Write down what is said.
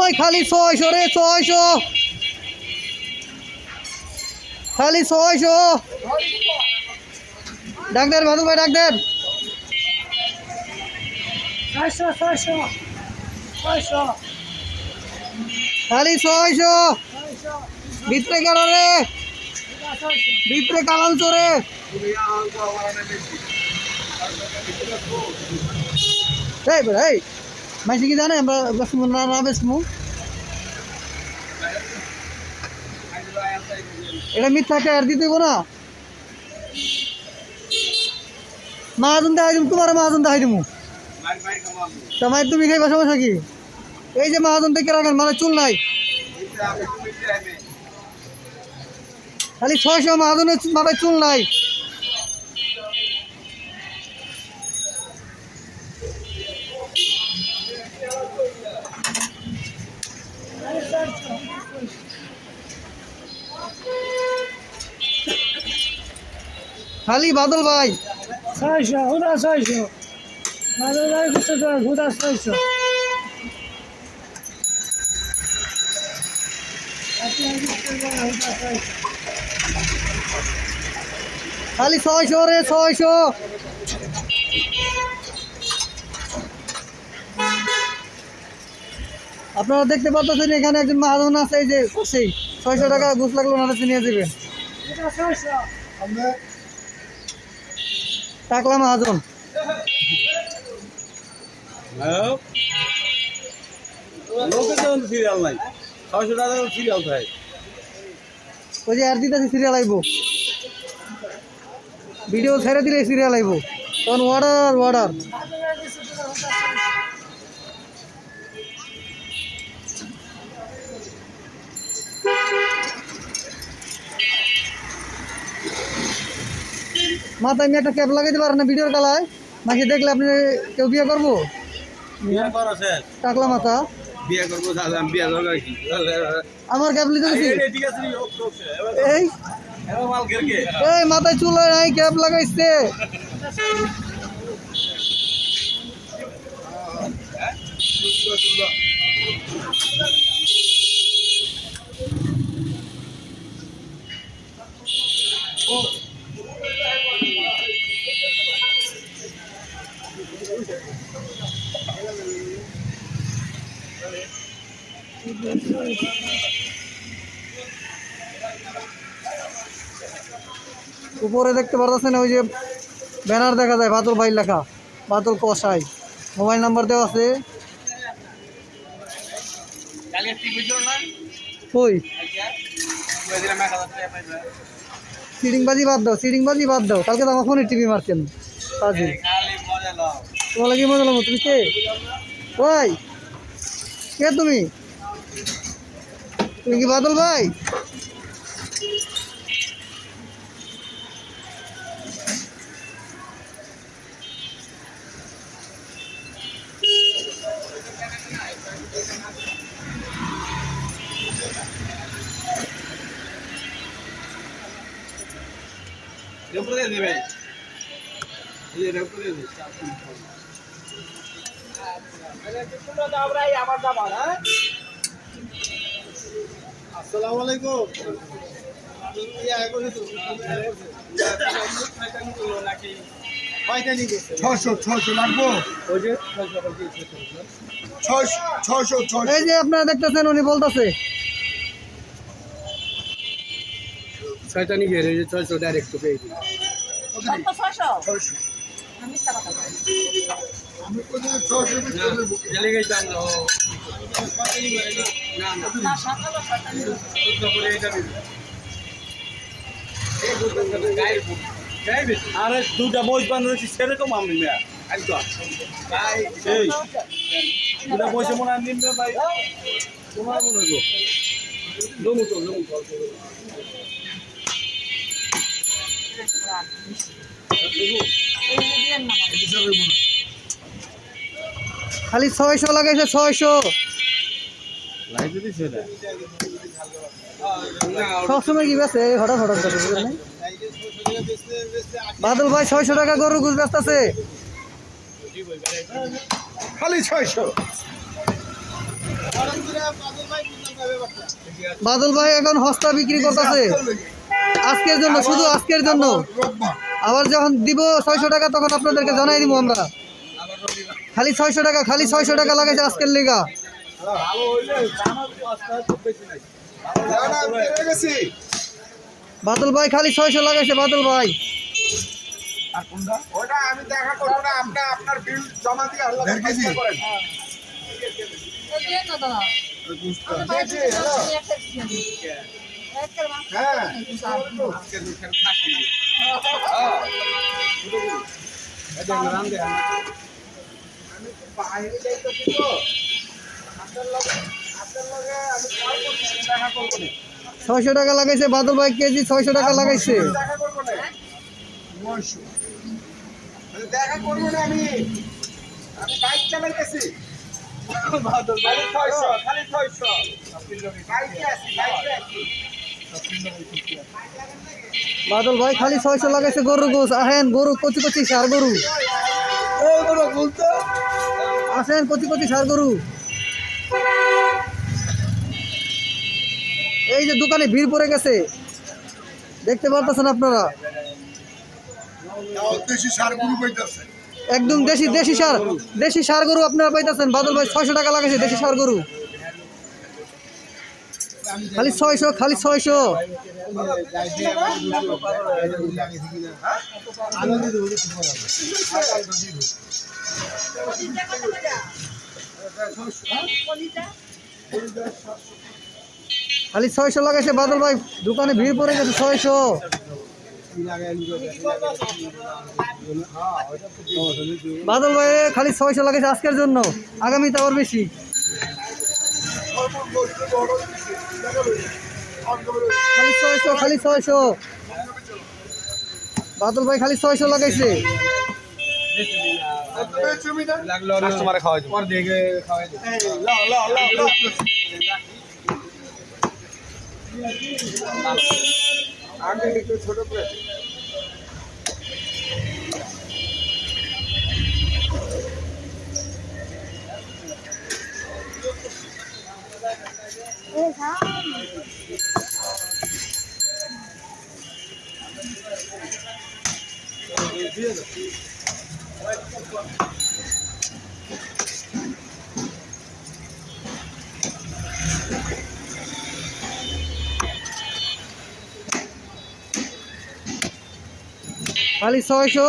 ওই খালি 600 রে 600, খালি 600। ডাক দেন বাদল ভাই, ডাক দেন। 600 খালি 600। ভিতরে গেল রে, ভিতরে কালাম চোরে। এই ভাই মাইসি কি জানে আমরা না বেসমু? এটা মিথ্যা টায়ার দিতে না। মাহাজন দেখাই দিম, তোমার মাহাজন দেখাই দিমু। তোমার তুমি খাইবা, সমস্যা কি? এই যে মাহাজন থেকে রাখেন, মানে চুল নাই। খালি 600, মাহাজনের মাথায় চুল নাই। খালি বাদল ভাই 600 হুদা 600 বাদল ভাই কত হুদা 600। খালি 600 রে 600। আপনারা দেখতে পাচ্ছেন এখানে একজন মাহাজন আছে, এই যে সেই 600 টাকা ঘুষ লাগলো না, নিয়ে যাবেন। টাকলা মাহাজন। সিরিয়াল নাই, 600 টাকা সিরিয়াল থাকে। ওই যে আর দিতেছে সিরিয়াল আইব, ভিডিও ছেড়ে দিলে সিরিয়াল আইব। তখন অর্ডার অর্ডার। মাথায় আমি একটা ক্যাপ লাগাইতে পারেন না ভিডিওর কালায়? মাকে দেখলে আপনি কেউ বিয়ে করবো? টাকলা মাথা বিয়ে করবো, বিয়ে দরকার কি? আমার ক্যাপ লিতে ঠিক আছে, এই এই মাথায় চুল নাই, ক্যাপ লাগাইছে। উপরে দেখতে পারতেছেন ওই যে ব্যানার দেখা যায় বাদল ভাই লেখা, বাদল কষাই। মোবাইল নাম্বার দেওয়া আছে। কই সিডিংবাজি বাদ দাও, সিডিংবাজি বাদ দাও। কালকে তো আমার ফোনে টিভি মারছেন কাজে। তোমার লাগে মজা লাগবো। তুমি কে? ওই কে তুমি? তুমি কি বাদল ভাই? আসসালামু আলাইকুম। এই যে আপনারা দেখতেছেন উনি বলতেছে শয়তানি বের হয়ে 600 ডাইরেক্ট পেয়ে দিই। চলে গেছিলাম আরে দুটা বই বান্ধব সেরকম আমি একদম দুটা বসে মনে হয় নিম্ন ভাই তোমার মনে হইব জমু তো খালি 600 লাগাইছে 600। সবসময় কি বেছে হঠাৎ হঠাৎ করে বুঝলেন? বাদল ভাই 600 টাকা গরুর গুছ ব্যস্ত আছে। খালি 600 বাদল ভাই এখন হস্তা বিক্রি করতেছে আজকের জন্য, শুধু আজকের জন্য। আবার যখন দিব 600 টাকা তখন আপনাদেরকে জানাই দিব আমরা। খালি 600 টাকা, খালি 600 টাকা লাগাইছে আজকের লেগা। বাদল ভাই খালি 600 লাগাইছে বাদল ভাই। আমি দেখা করবো না, আপনার বিল জমা দিয়ে আল্লাহ করেন। বাইরে যাইতেছি তো, আপনার লগে আমি কল করছি, দেখা করবো না। 600 টাকা লাগাইছে বাদল ভাই, কেজি 600 টাকা লাগাইছে। দেখা করবো না, দেখা করবো না। আমি বাইক চালাইতেছি। খালি 600, খালি 600। বাইকে আছি, বাইকে আছি। বাদল ভাই খালি 600 লাগাইছে। গরু গোস আহেন, গরু কচি কচি সার গরু আসেন, কচি কচি সার গরু। এই যে দোকানে ভিড় পড়ে গেছে, দেখতে পারতেছেন আপনারা। একদম দেশি দেশি সার গরু আপনারা পাইতেছেন। বাদল ভাই 600 টাকা লাগাইছে দেশি সার গরু। খালি 600, খালি 600। খালি 600 লাগাইছে বাদল ভাই, দোকানে ভিড় পড়ে গেছে। 600 বাদল ভাই খালি 600 লাগাইছে আজকের জন্য, আগামীতে আবার বেশি। খালি 600, খালি 600। বাদল ভাই খালি 600 লাগাইছে। কাস্টমারে খাওয়াই দেবো। আগে একটু ছোট করে খালি 600।